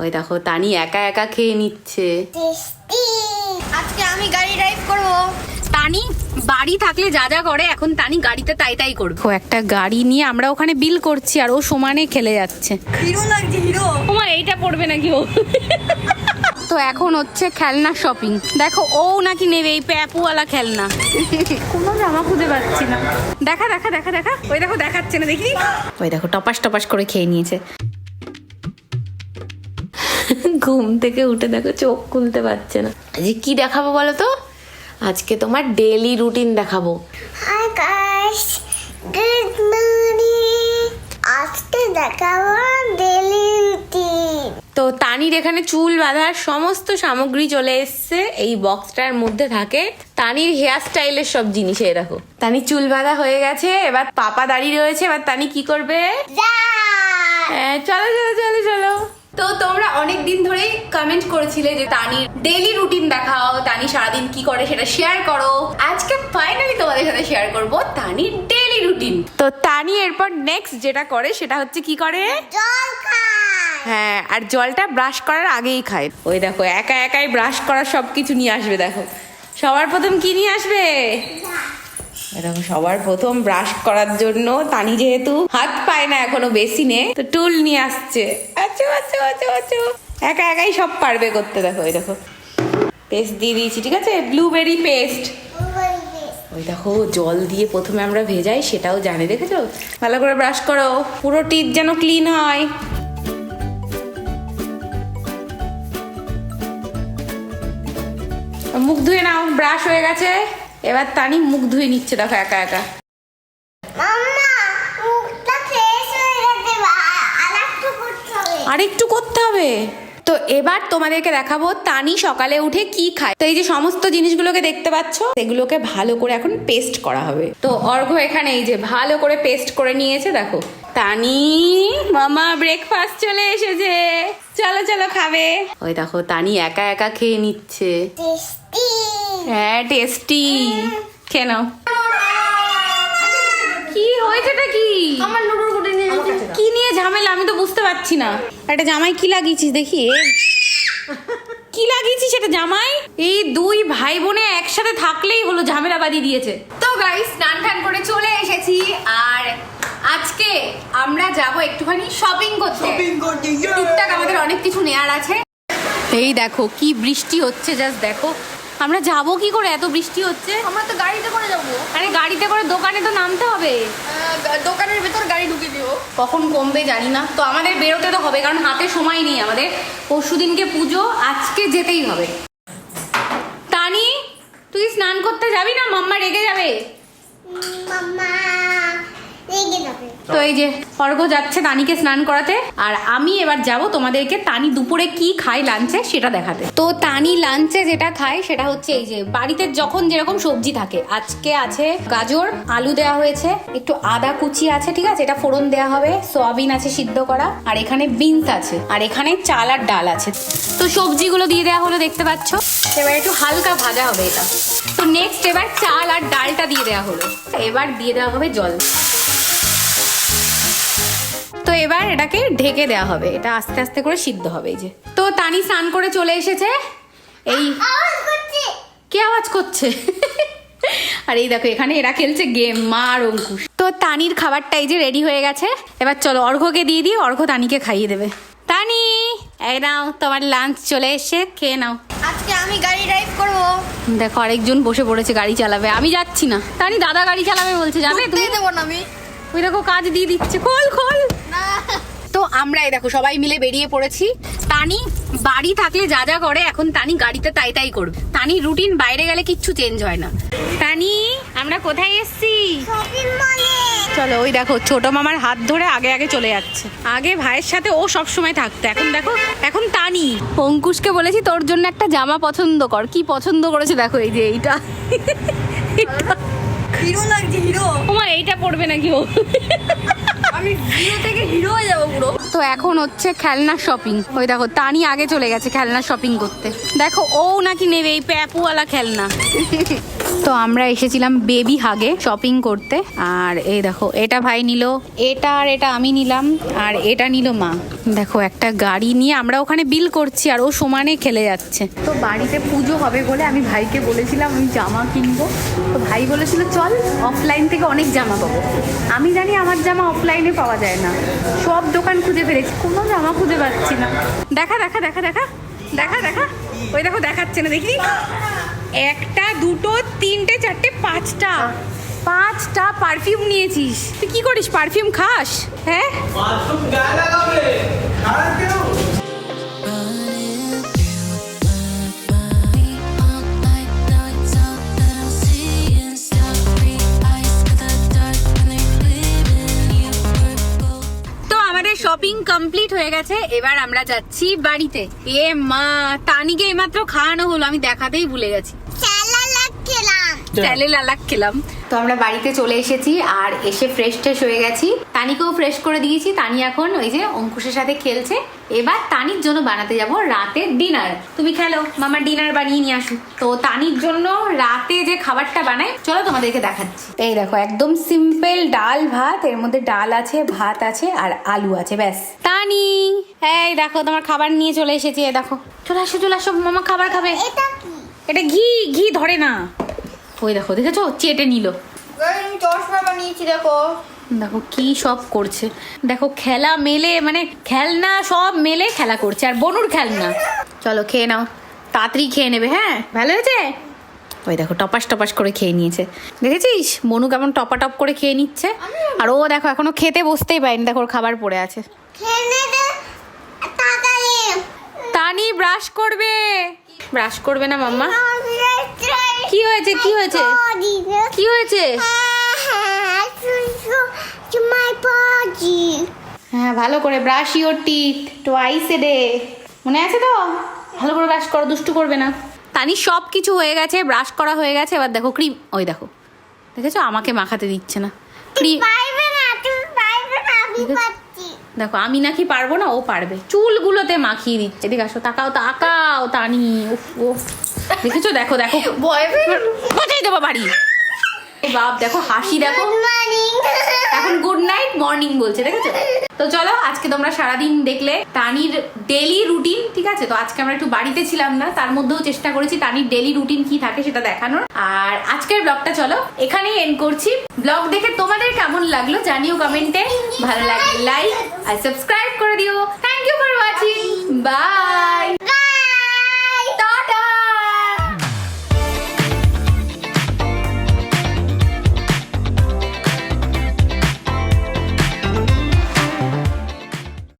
ওই দেখো তানি একা একা খেয়ে নিচ্ছে। আজকে আমি গাড়ি ড্রাইভ করব। তানি বাড়ি থাকলে যা যা করে এখন তানি গাড়িতে তাই তাই করবে। ও একটা গাড়ি নিয়ে আমরা ওখানে বিল করছি আর ও সমানে খেলে যাচ্ছে। হিরো লাগছে হিরো। ওমা এইটা পড়বে নাকি ও? তো এখন হচ্ছে খেলনা শপিং। দেখো ও নাকি নেবে এই প্যাপুওয়ালা খেলনা। কোনো জামা খুঁজে পাচ্ছি না। দেখা দেখা দেখা দেখা ওই দেখো দেখাচ্ছে না, দেখি ওই দেখো টপাস টপাস করে খেয়ে নিয়েছে। ঘুম থেকে উঠে দেখো চোখ খুলতে পারছে না। আজকে কি দেখাবো বলো তো? আজকে তোমার ডেইলি রুটিন দেখাবো। Hi guys, good morning. আজকে দেখাবো ডেইলি রুটিন। তো তানির এখানে চুল বাঁধার সমস্ত সামগ্রী চলে এসছে। এই বক্সটার মধ্যে থাকে তানির হেয়ার স্টাইলের সব জিনিস। এই দেখো তানির চুল বাঁধা হয়ে গেছে, এবার পাপা দাঁড়িয়ে রয়েছে। এবার তানি কি করবে? হ্যাঁ চলো চলো চলো চলো। তো তোমরা অনেক দিন ধরেই কমেন্ট করেছিলে যে তানির ডেইলি রুটিন দেখাও, তানি সারাদিন কি করে সেটা শেয়ার করো। আজকে ফাইনালি তোমাদের সাথে শেয়ার করব তানির ডেইলি রুটিন। তো তানি এরপর নেক্সট যেটা করে সেটা হচ্ছে কি করে? জল খায়। হ্যাঁ, আর জলটা ব্রাশ করার আগেই খায়। ওই দেখো একা একাই ব্রাশ করার সবকিছু নিয়ে আসবে। দেখো সবার প্রথম কি নিয়ে আসবে? দেখো সবার প্রথম ব্রাশ করার জন্য তানি যেহেতু হাত পায় না এখনো বেসিনে, তো টুল নিয়ে আসছে। আচ্ছা আচ্ছা আচ্ছা আচ্ছা, একা একাই সব পারবে করতে। দেখো ওই দেখো পেস্ট দিয়ে দিয়েছি, ঠিক আছে, ব্লুবেরি পেস্ট। ওই দেখো জল দিয়ে প্রথমে আমরা ভেজাই, সেটাও জানে, দেখেছো? ভালো করে ব্রাশ করো, পুরো টিপ যেন ক্লিন হয়। মুখ ধুয়ে নাও, ব্রাশ হয়ে গেছে। এবার তানি মুখ ধুয়ে নিচ্ছে, দেখো একা একা। মাম্মা, মুখটা ফ্রেশ হয়ে গেছে, আরেকটু করতে হবে। আরেকটু করতে হবে। তো এবার তোমাদেরকে দেখাবো তানি সকালে উঠে কি খায়। তো এই যে সমস্ত জিনিসগুলোকে দেখতে পাচ্ছ, এগুলোকে ভালো করে এখন পেস্ট করা হবে। তো অর্ঘ্য এখানে এই যে ভালো করে পেস্ট করে নিয়েছে। দেখো তানি মামা ব্রেকফাস্ট চলে এসেছে, চলো চলো খাবে। ওই দেখো তানি একা একা খেয়ে নিচ্ছে। টেস্টি। হ্যাঁ টেস্টি, খেয়ে নাও। কি হয়েছেটা কি? আমার নুডুল গুটে নিয়ে এসেছি। কি নিয়ে ঝামেলা আমি তো বুঝতে পারছি না। একটা জামাই কি লাগিয়েছিস দেখি? কি লাগিয়েছিস সেটা জামাই? এই দুই ভাই বোনে একসাথে থাকলেই হলো, ঝামেলা বাঁধিয়ে দিয়েছে। তো গাইস স্নান টান করে চলে এসেছি, আর আজকে আমরা যাব একটুখানি শপিং করতে। টুকটাক আমাদের অনেক কিছু নেয়ার আছে। এই দেখো কি বৃষ্টি হচ্ছে, জাস্ট দেখো। আমরা যাব কি করে? এত বৃষ্টি হচ্ছে। আমরা তো গাড়িতে করে যাবো। আরে গাড়িতে করে দোকানে তো নামতে হবে। দোকানের ভেতর গাড়ি ঢুকে দিও। কখন কমবে জানি না। তো আমাদের বেরোতে তো হবে, কারণ হাতে সময় নেই আমাদের। পরশুদিনকে পুজো, আজকে যেতেই হবে। তানি তুই স্নান করতে যাবি না? মাম্মা রেগে যাবে। মাম্মা রেগে যাবে। তো এই যে অর্ঘ্য যাচ্ছে তানিকে স্নান করাতে, আর আমি এবার যাব তোমাদেরকে তানি দুপুরে কি খায় লাঞ্চে সেটা দেখাতে। তো তানি লাঞ্চে যেটা খায় সেটা হচ্ছে এই যে বাড়িতে যখন যেরকম সবজি থাকে। আজকে আছে গাজর, আলু দেওয়া হয়েছে, একটু আদা কুচি আছে, ঠিক আছে, এটা ফোড়ন দেওয়া হবে, সোয়াবিন আছে সিদ্ধ করা, আর এখানে বিনস আছে, আর এখানে চাল আর ডাল আছে। তো সবজিগুলো দিয়ে দেওয়া হলো, দেখতে পাচ্ছ। এবার একটু হালকা ভাজা হবে এটা। তো নেক্সট এবার চাল আর ডালটা দিয়ে দেওয়া হলো, এবার দিয়ে দেওয়া হবে জল। তো এবার এটাকে ঢেকে দেওয়া হবে, এটা আস্তে আস্তে করে সিদ্ধ হবে। এই যে তো তানি স্নান করে চলে এসেছে। এই আওয়াজ করছে। কে আওয়াজ করছে? আর এই দেখো এখানে এরা খেলছে গেম, মা আর অঙ্কুশ। তো তানির খাবারটা এই যে রেডি হয়ে গেছে। এবার চলো অর্ঘ্যকে দিয়ে দিই, অর্ঘ্য তানিকে খাইয়ে দেবে। তানি এই নাও তোমার লাঞ্চ চলে এসে, খেয়ে নাও। আজকে আমি গাড়ি ড্রাইভ করব। দেখো আরেকজন বসে পড়েছে গাড়ি চালাবে। আমি যাচ্ছি না। তানি দাদা গাড়ি চালাবে বলছে, যাবে তুমি? দেবো না আমি। ওই দেখো কাজ দিয়ে দিচ্ছে, খোল খোল। না। তো আমরা এই দেখো সবাই মিলে বেরিয়ে পড়েছি। তানি বাড়ি থাকলে যা যা করে এখন তানি গাড়িতে তাই তাই করবে। তানি রুটিন বাইরে গেলে কিচ্ছু চেঞ্জ হয় না। তানি আমরা কোথায় এসছি? শপিং মলে। চলো ওই দেখো ছোট মামার হাত ধরে আগে আগে চলে যাচ্ছে। আগে ভাইয়ের সাথে ও সব সময় থাকতো, এখন দেখো এখন তানি। অঙ্কুশকে বলেছি তোর জন্য একটা জামা পছন্দ কর। কি পছন্দ করেছে দেখো, এই যে এইটা। হিরো লাগছে হিরো। ওমা এইটা পড়বে নাকি ও? আমি হিরো থেকে হিরো হয়ে যাবো পুরো। তো এখন হচ্ছে খেলনা শপিং। ওই দেখো তানি আগে চলে গেছে খেলনা শপিং করতে। দেখো ও নাকি নেবে এই প্যাপুওয়ালা খেলনা। তো আমরা এসেছিলাম বেবি হাগে শপিং করতে, আর এই দেখো এটা ভাই নিল, এটা আর এটা আমি নিলাম, আর এটা নিল মা। দেখো একটা গাড়ি নিয়ে আমরা ওখানে বিল করছি আর ও সমানে খেলে যাচ্ছে। তো বাড়িতে পুজো হবে বলে আমি ভাইকে বলেছিলাম আমি জামা কিনবো, তো ভাই বলেছিল চল অফলাইন থেকে অনেক জামা পাবো। আমি জানি আমার জামা অফলাইনে পাওয়া যায় না, সব দোকান খুঁজে ফেলেছি, কোনো জামা খুঁজে পাচ্ছি না। দেখা দেখা দেখা দেখা দেখা দেখা ওই দেখো দেখাচ্ছে না, দেখি একটা দুটো তিনটে চারটে পাঁচটা পারফিউম নিয়েছিস। তুই কি করিস, পারফিউম খাস? হ্যাঁ শপিং কমপ্লিট হয়ে গেছে, এবার আমরা যাচ্ছি বাড়িতে। এ মা, তানিকে এইমাত্র খাওয়ানো হলো, আমি দেখাতেই ভুলে গেছি। খেলাম। তো আমরা বাড়িতে চলে এসেছি আর এসে ফ্রেশ হয়ে গেছি। তানিকেও ফ্রেশ করে দিয়েছি। তানি এখন ওই যে অঙ্কুশের সাথে খেলছে। এবার তানির জন্য বানাতে যাব রাতের ডিনার। তুমি খেলো, মামা ডিনার বানিয়ে নিয়ে আসুক। তো তানির জন্য রাতে যে খাবারটা বানাই চলো তোমাদেরকে দেখাচ্ছি। এই দেখো একদম সিম্পল ডাল ভাত, এর মধ্যে ডাল আছে, ভাত আছে আর আলু আছে, ব্যাস। তানি এই দেখো তোমার খাবার নিয়ে চলে এসেছি। এই দেখো চলে আসো মামা খাবার খাবে। এটা ঘি ধরে না। ওই দেখো দেখেছো চেটে নিল। চশমা বানিয়েছি দেখো। দেখো কি সব করছে, দেখো খেলা মেলে মানে খেলনা সব মেলে খেলা করছে, আর বনুর খেলনা। চলো খেয়ে নাও, তাড়াতাড়ি খেয়ে নেবে। হ্যাঁ ভালো হয়েছে। ওই দেখো টপাস করে খেয়ে নিয়েছে, দেখেছিস বনু কেমন টপাটপ করে খেয়ে নিচ্ছে। আর ও দেখো এখনো খেতে বসতেই পারেনি, দেখো ওর খাবার পড়ে আছে। তানি ব্রাশ করবে না মাম্মা। কি হয়েছে হ্যাঁ ভালো করে brush your teeth twice a day, মনে আছে তো? ভালো করে ব্রাশ করো, দুষ্টু করবে না। তানি সব কিছু হয়ে গেছে, ব্রাশ করা হয়ে গেছে। এবার দেখো ক্রিম, ওই দেখো দেখেছো আমাকে মাখাতে দিচ্ছে না ক্রিম। দেখো আমি নাকি পারবো না, ও পারবে। চুলগুলোতে মাখিয়ে দিচ্ছে। এদিকে আসো, তাকাও তানি। উফ দেখেছো, দেখো বোঝাই দেবো বাড়ি। বাপ দেখো হাসি, দেখো এখন গুড নাইট মর্নিং বলছে, দেখেছো? তো চলো আজকে তোমরা সারাদিন দেখলে তানির ডেলি রুটিন, ঠিক আছে? তো আজকে আমরা একটু বাড়িতে ছিলাম না, তার মধ্যেও চেষ্টা করেছি তানির ডেলি রুটিন কি থাকে সেটা দেখানোর। আর আজকের ব্লগটা চলো এখানেই এন্ড করছি। ব্লগ দেখে তোমাদের কেমন লাগলো জানিও কমেন্টে। ভালো লাগলে লাইক আর সাবস্ক্রাইব করে দিও। Thank you for watching, by.